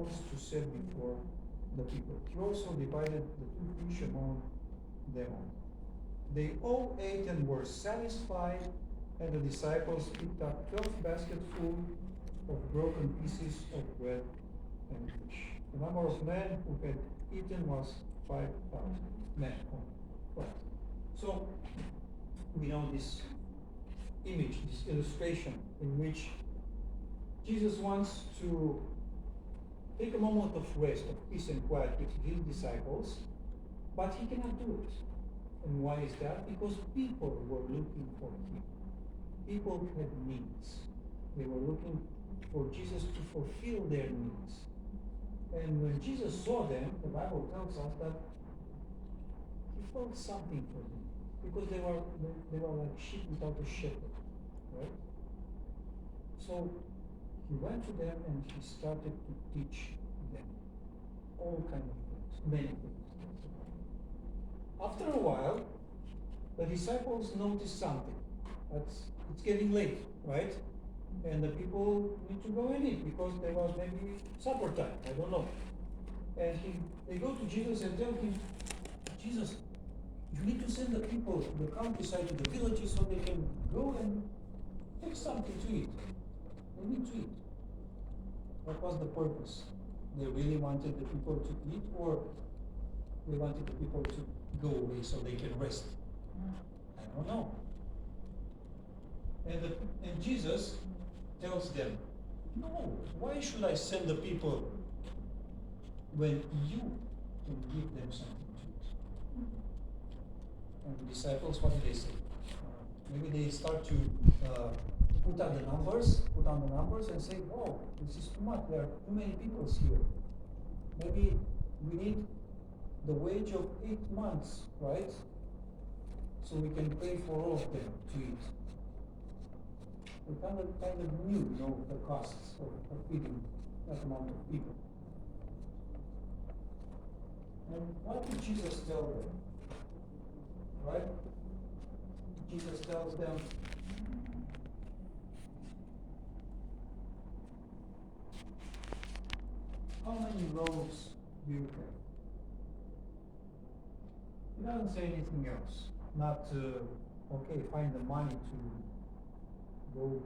disciples to set before the people. He also divided the 2 fish among them all. They all ate and were satisfied, and the disciples picked up 12 basketfuls of broken pieces of bread and fish. The number of men who had eaten was 5,000 men. Right. So we know this image, this illustration, in which Jesus wants to take a moment of rest, of peace and quiet with his disciples, but he cannot do it. And why is that? Because people were looking for him. People had needs. They were looking for Jesus to fulfill their needs. And when Jesus saw them, the Bible tells us that he felt something for them, because they were like sheep without a shepherd, right? So he went to them and he started to teach them all kinds of things, many things. After a while, the disciples noticed something. It's getting late, right? And the people need to go and eat because there was maybe supper time. I don't know. And they go to Jesus and tell him, Jesus, you need to send the people to the countryside, to the villages, so they can go and take something to eat. They need to eat. What was the purpose? They really wanted the people to eat, or they wanted the people to go away so they can rest? I don't know. And Jesus tells them, no, why should I send the people when you can give them something to eat? And the disciples, what do they say? Maybe they start to put on the numbers and say, oh, this is too much, there are too many people here. Maybe we need the wage of 8 months, right? So we can pay for all of them to eat. They kind of knew, the costs of feeding that amount of people. And what did Jesus tell them? Right? Jesus tells them, how many loaves do you have? He doesn't say anything else. Not, okay, find the money to go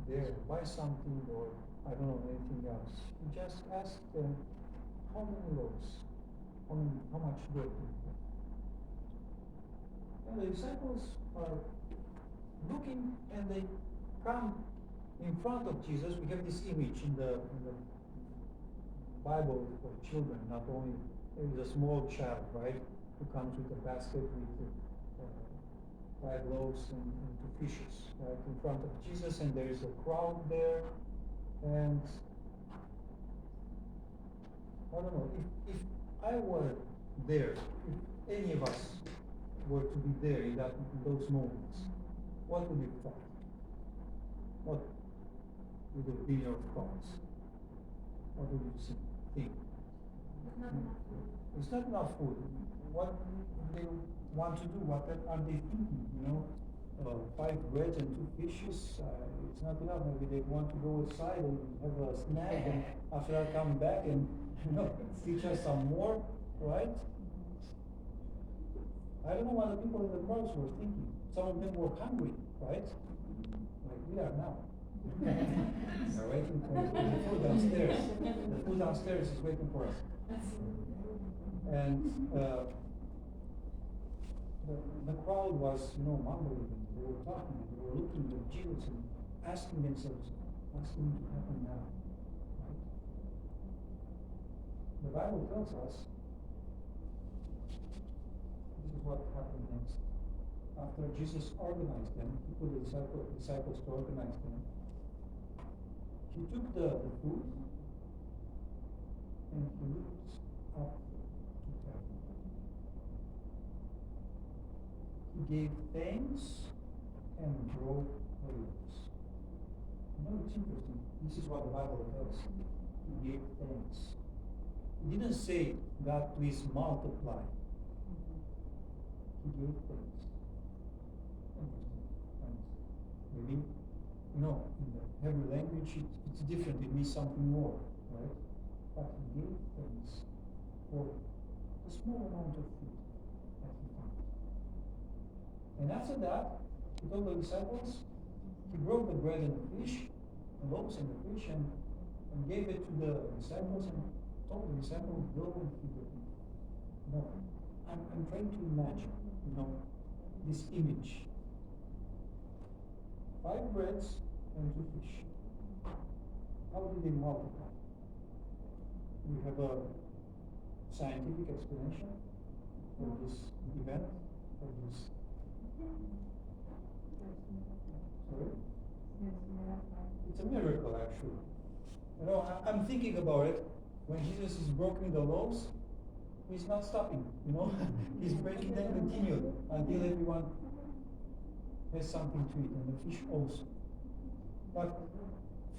there, buy something, or I don't know, anything else. He just asked them, how many loaves? How much bread do you have? And the disciples are looking, and they come in front of Jesus. We have this image in the Bible for children, not only there is a small child, right, who comes with a basket with 5 loaves and 2 fishes, right, in front of Jesus, and there is a crowd there, and I don't know, if I were there, if any of us were to be there in those moments, what would you thought? What would have been your thoughts? What would you think? It's not enough food. What do they want to do? What are they thinking? 5 breads and 2 fishes, it's not enough. Maybe they want to go outside and have a snack, and after I come back and teach us some more, right? I don't know what the people in the crowds were thinking. Some of them were hungry, right? Like we are now. They're waiting for the food downstairs. The food downstairs is waiting for us. And the crowd was, mumbling. They were talking. They were looking at Jesus and asking themselves, what's going to happen now? Right? The Bible tells us this is what happened next. After Jesus organized them, he put the disciples to organize them. He took the food and he looked up to heaven. He gave thanks and broke the loaves. It's interesting. This is what the Bible tells. He gave thanks. He didn't say, God, please multiply. He gave thanks. Maybe, in the Hebrew language, it's different. It means something more. but he gave thanks for the small amount of food that he found. And after that, he told the disciples, he broke the bread and the fish, the loaves and the fish, and gave it to the disciples and told the disciples, go and feed the people. No, I'm trying to imagine, this image. 5 breads and 2 fish. How did they multiply? We have a scientific explanation for this event, for this. Sorry? It's a miracle, actually. I'm thinking about it. When Jesus is breaking the loaves, he's not stopping, he's breaking them continually until everyone has something to eat, and the fish also. But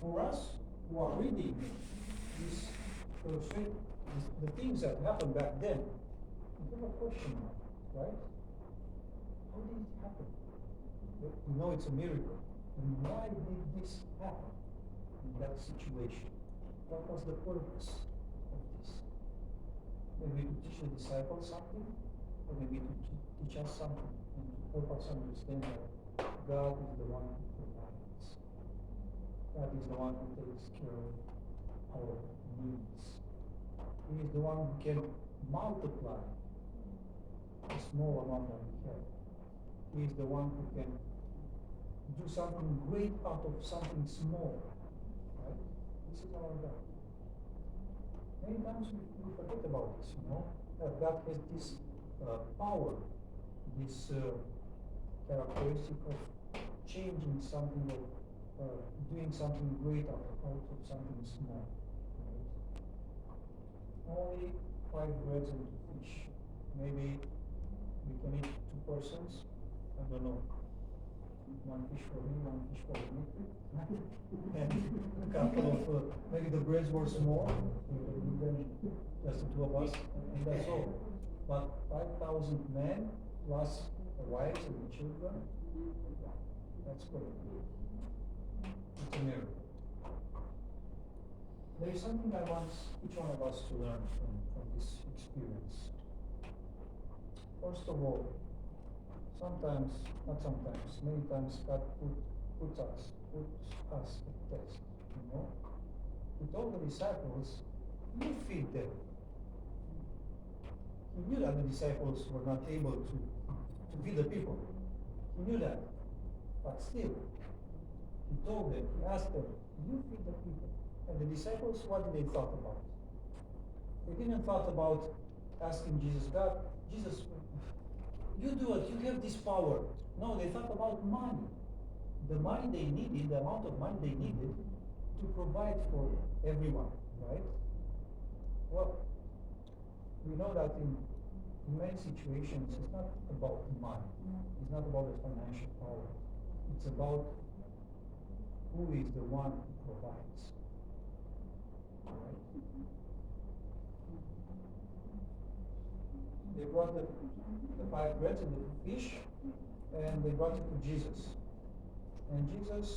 for us who are reading this, the things that happened back then, we have a question mark, right? How did it happen? We know it's a miracle. And why did this happen in that situation? What was the purpose of this? Maybe to teach the disciples something, or maybe to teach us something, and to help us understand that God is the one who provides. God is the one who takes care of our needs. He is the one who can multiply the small amount that we have. He is the one who can do something great out of something small. Right? This is our God. Many times we forget about this, that God has this power, this characteristic of changing something, of doing something great out of something small. Right? Only 5 breads and 2 fish. Maybe we can eat 2 persons. I don't know. 1 fish for me, 1 fish for Dimitri. And a couple of, maybe the breads were small, just the 2 of us, and that's all. But 5,000 men, plus the wives and the children, that's great. It's a miracle. There is something I want each one of us to learn from this experience. First of all, many times God puts us at test, He told the disciples, you feed them. He knew that the disciples were not able to feed the people. He knew that. But still, he told them, he asked them, you feed the people. And the disciples, what did they thought about? They didn't thought about asking Jesus, God, Jesus, you do it, you have this power. No, they thought about money. The money they needed, the amount of money they needed to provide for everyone, right? Well, we know that in many situations, it's not about money. It's not about the financial power. It's about who is the one who provides. Right? They brought the 5 breads and the fish, and they brought it to Jesus. And Jesus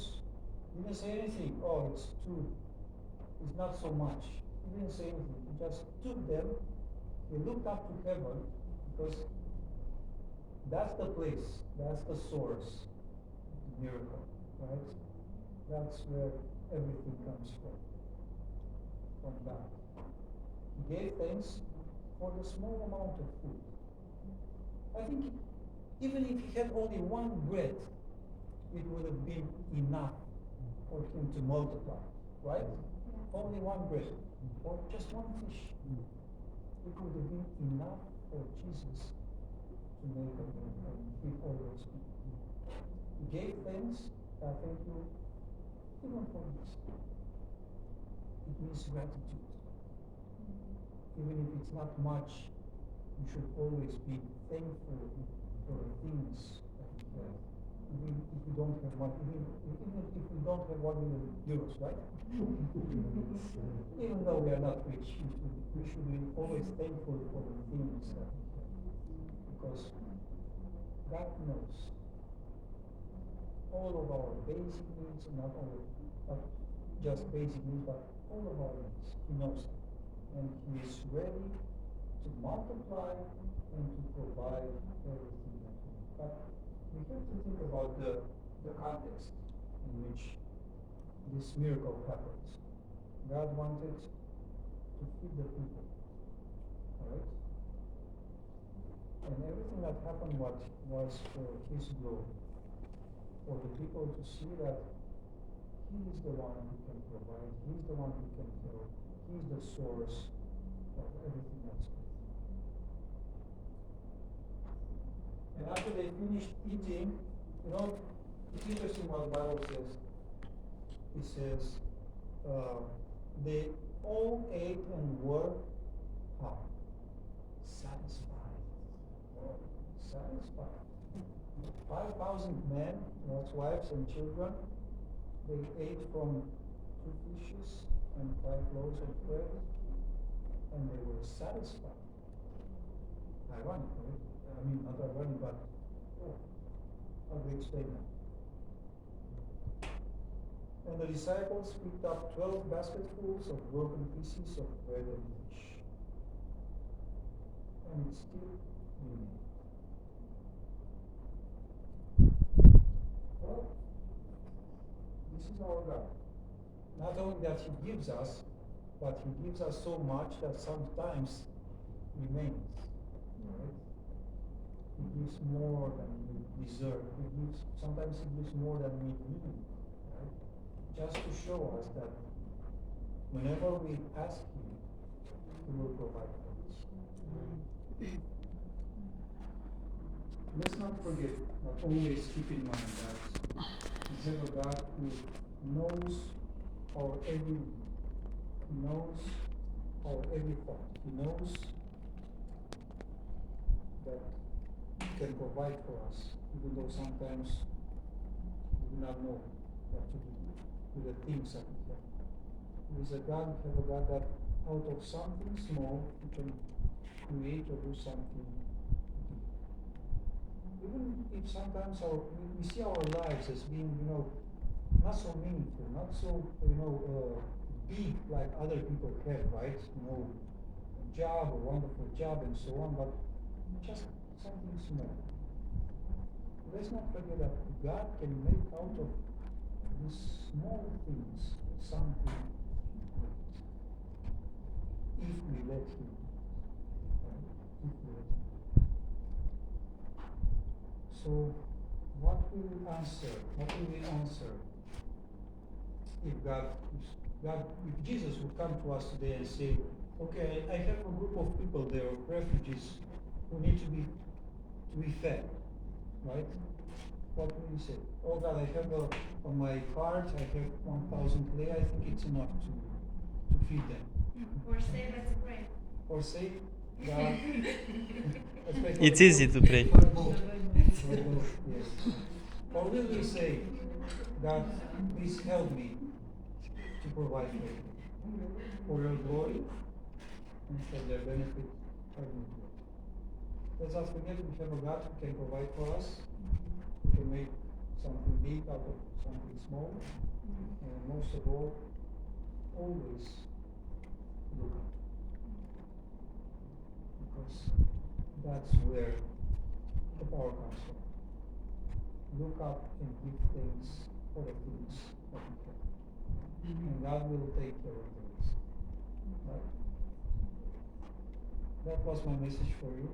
didn't say anything. Oh, it's not so much. He didn't say anything. He just took them. He looked up to heaven, because that's the place, that's the source of the miracle, right? That's where everything comes from God. He gave thanks for the small amount of food. I think even if he had only 1 bread, it would have been enough for him to multiply, right? Only 1 bread, or just 1 fish. It would have been enough for Jesus to make a miracle and feed all those people. He gave thanks. Thank you even for this. It means gratitude. Even if it's not much, you should always be thankful for the things that you have. Even if you don't have money, even if you don't have 1 million euros, right? Even though we are not rich, we should be always thankful for the things that we have. Because God knows all of our basic needs, not just basic needs, but all of our needs. He knows them. and He is ready to multiply and to provide everything that we need. But we have to think about the context in which this miracle happens. God wanted to feed the people, right? And everything that happened was for His glory, for the people to see that He is the one who can provide, He is the one who can fill, He is the source of everything that's good. And after they finished eating, it's interesting what the Bible says. It says, they all ate and were how? Satisfied. Oh, satisfied. 5,000 men, lots wives and children, they ate from 2 fishes and 5 loaves of bread, and they were satisfied. Ironic, right? I mean, not ironic, but how do we explain that? And the disciples picked up 12 basketfuls of broken pieces of bread and fish. And it still remained. Well, this is our God. Not only that He gives us, but He gives us so much that sometimes remains. Right? He gives more than we deserve. Sometimes He gives more than we need. Right? Just to show us that whenever we ask Him, He will provide for us. Let's not forget, but always keep in mind that we have a God who knows our every thought. He knows that He can provide for us, even though sometimes we do not know what to do with the things that we have. There is a God, we have a God that out of something small, He can create or do something big. Even if sometimes we see our lives as being, not so meaningful, not so, big like other people have, right? A job, a wonderful job, and so on, but just something small. Let's not forget that God can make out of these small things something great. If we let Him. Right? If we let Him. So, what will we answer? What will we answer if Jesus would come to us today and say, okay, I have a group of people there, refugees, who need to be fed, right? What will you say? Oh God, I have on my cart, I have 1,000 clay, I think it's enough to feed them. Or say, let's pray. Or say, God, it's easy to pray. Yes. Or will we say, God, please help me to provide for you, for your glory and for their benefit of your glory. Let's not forget we have a God who can provide for us, who can make something big out of something small, and most of all, always look up. Because that's where the power comes from. Look up and give thanks for the things that we have. And God will take care of the rest. Right? That was my message for you.